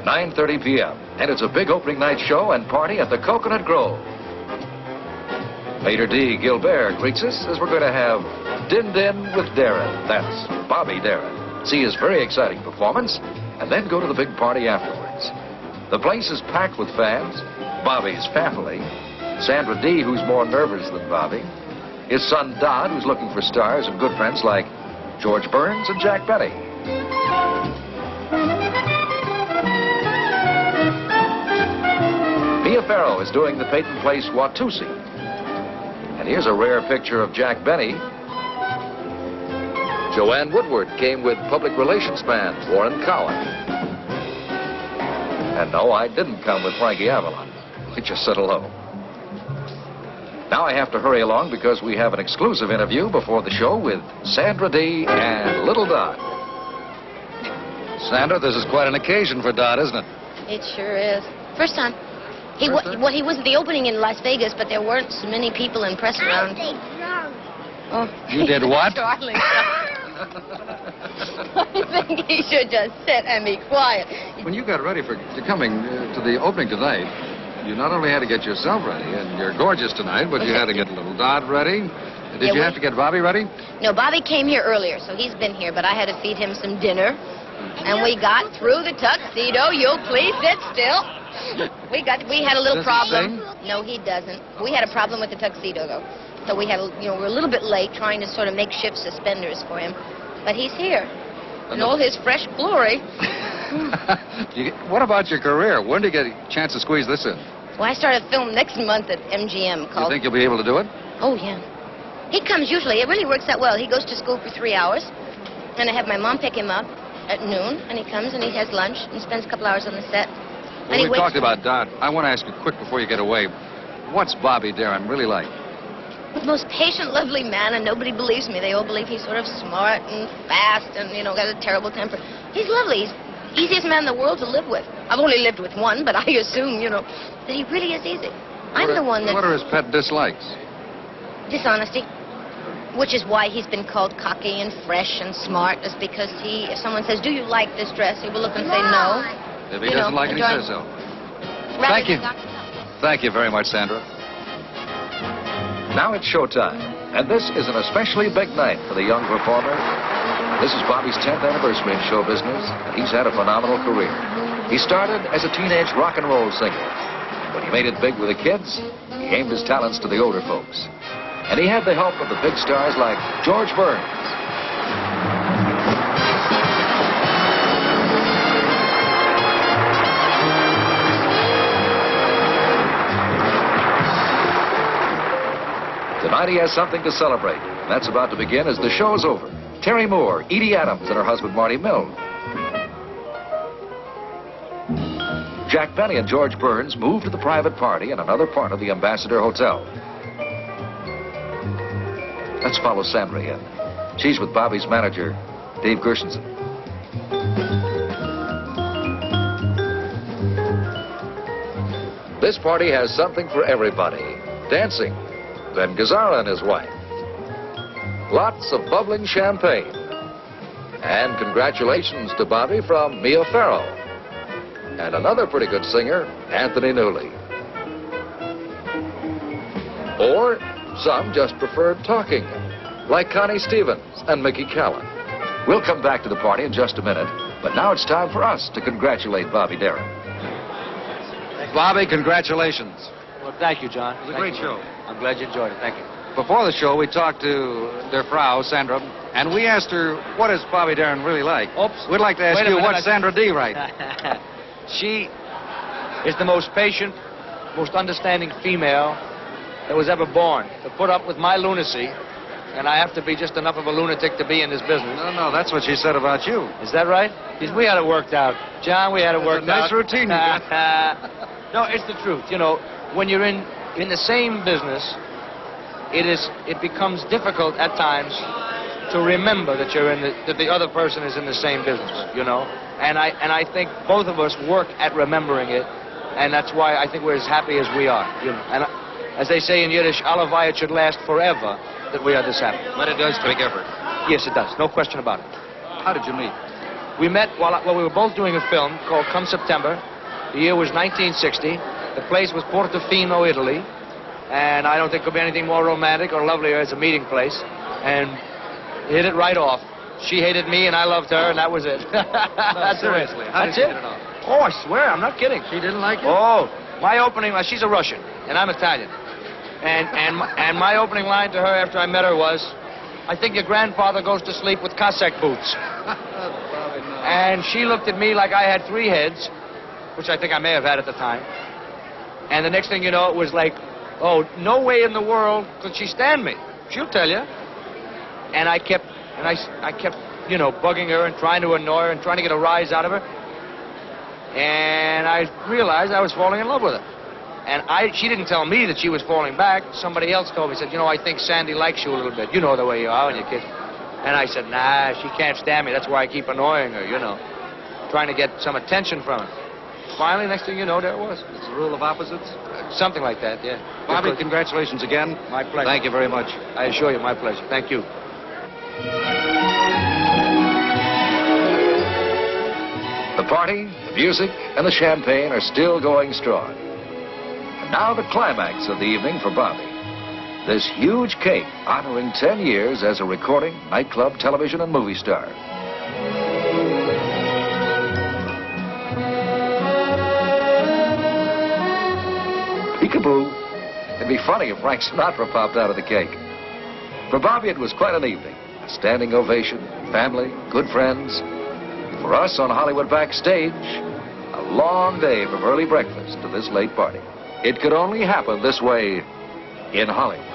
9:30 p.m. And it's a big opening night show and party at the Coconut Grove. Mater D. Gilbert greets us as we're going to have Din Din with Darin. That's Bobby Darin. See his very exciting performance and then go to the big party afterwards. The place is packed with fans, Bobby's family, Sandra D., who's more nervous than Bobby, his son Don, who's looking for stars, and good friends like George Burns and Jack Benny. Mia Farrow is doing the Peyton Place Watusi. And here's a rare picture of Jack Benny. Joanne Woodward came with public relations man Warren Cowan. And no, I didn't come with Frankie Avalon. We just said hello. Now I have to hurry along because we have an exclusive interview before the show with Sandra D. and Little Dot. Sandra, this is quite an occasion for Dot, isn't it? It sure is. First time. He was at the opening in Las Vegas, but there weren't so many people and press around. Oh, you did what? Darling. I think he should just sit and be quiet. When you got ready for coming to the opening tonight, you not only had to get yourself ready, and you're gorgeous tonight, but you had to get Little Dot ready. Did you have to get Bobby ready? No, Bobby came here earlier, so he's been here, but I had to feed him some dinner. And we got through the tuxedo. You'll please sit still. We had a little problem. No, he doesn't. We had a problem with the tuxedo, though. So we had, we're a little bit late trying to sort of make shift suspenders for him. But he's here in all his fresh glory. What about your career? When did you get a chance to squeeze this in? Well, I start a film next month at MGM called... You think you'll be able to do it? Oh, yeah. He comes usually. It really works out well. He goes to school for 3 hours, and I have my mom pick him up at noon, and he comes and he has lunch and spends a couple hours on the set. Well, we talked about Dot. I want to ask you quick before you get away. What's Bobby Darin really like? The most patient, lovely man, and nobody believes me. They all believe he's sort of smart and fast and, got a terrible temper. He's lovely. He's the easiest man in the world to live with. I've only lived with one, but I assume, that he really is easy. I'm the one that... What are his pet dislikes? Dishonesty. Which is why he's been called cocky and fresh and smart, is because if someone says, do you like this dress, he will look and say no. If he doesn't like it, he says so. Thank you. Thank you very much, Sandra. Now it's showtime, and this is an especially big night for the young performer. This is Bobby's 10th anniversary in show business, and he's had a phenomenal career. He started as a teenage rock and roll singer. When he made it big with the kids, he aimed his talents to the older folks. And he had the help of the big stars like George Burns. Tonight he has something to celebrate. That's about to begin as the show is over. Terry Moore, Edie Adams, and her husband Marty Milne. Jack Benny and George Burns moved to the private party in another part of the Ambassador Hotel. Let's follow Sandra in. She's with Bobby's manager, Dave Gershenson. This party has something for everybody. Dancing. Ben Gazzara and his wife. Lots of bubbling champagne. And congratulations to Bobby from Mia Farrow. And another pretty good singer, Anthony Newley. Or some just preferred talking, like Connie Stevens and Mickey Callan. We'll come back to the party in just a minute, but now it's time for us to congratulate Bobby Darin. Bobby, congratulations. Well, thank you, John. It was a great show. I'm glad you enjoyed it. Thank you. Before the show, we talked to their Frau, Sandra, and we asked her, what is Bobby Darin really like? Oops. We'd like to ask you, what's Sandra D. right? She is the most patient, most understanding female that was ever born. To put up with my lunacy, and I have to be just enough of a lunatic to be in this business. No, that's what she said about you. Is that right? Because we had it worked out. John, we had it worked out. Nice routine you got. No, it's the truth. When you're in the same business, it becomes difficult at times to remember that that the other person is in the same business, And I think both of us work at remembering it, and that's why I think we're as happy as we are. And as they say in Yiddish, Alavai, it should last forever that we are this happy. But it does take effort. Yes, it does. No question about it. How did you meet? We met while we were both doing a film called Come September. The year was 1960. The place was Portofino, Italy. And I don't think could be anything more romantic or lovelier as a meeting place. And hit it right off. She hated me and I loved her, and that was it. No, seriously, how did you hit it off? Oh, I swear, I'm not kidding. She didn't like it? Oh, my opening, she's a Russian, and I'm Italian. And my opening line to her after I met her was, I think your grandfather goes to sleep with Cossack boots. Bobby, no. And she looked at me like I had 3 heads, which I think I may have had at the time. And the next thing you know, it was like, oh, no way in the world could she stand me. She'll tell you. And I kept, you know, bugging her and trying to annoy her and trying to get a rise out of her. And I realized I was falling in love with her. And she didn't tell me that she was falling back. Somebody else told me, said, you know, I think Sandy likes you a little bit. You know the way you are when you're kids. And I said, nah, she can't stand me. That's why I keep annoying her, you know, trying to get some attention from her. Finally, next thing you know, there it was. It's the rule of opposites? Something like that, yeah. Bobby, congratulations again. My pleasure. Thank you very much. I assure you, my pleasure. Thank you. The party, the music, and the champagne are still going strong. And now the climax of the evening for Bobby. This huge cake honoring 10 years as a recording, nightclub, television, and movie star. Peekaboo. It'd be funny if Frank Sinatra popped out of the cake. For Bobby, it was quite an evening. A standing ovation, family, good friends. For us on Hollywood Backstage, a long day from early breakfast to this late party. It could only happen this way in Hollywood.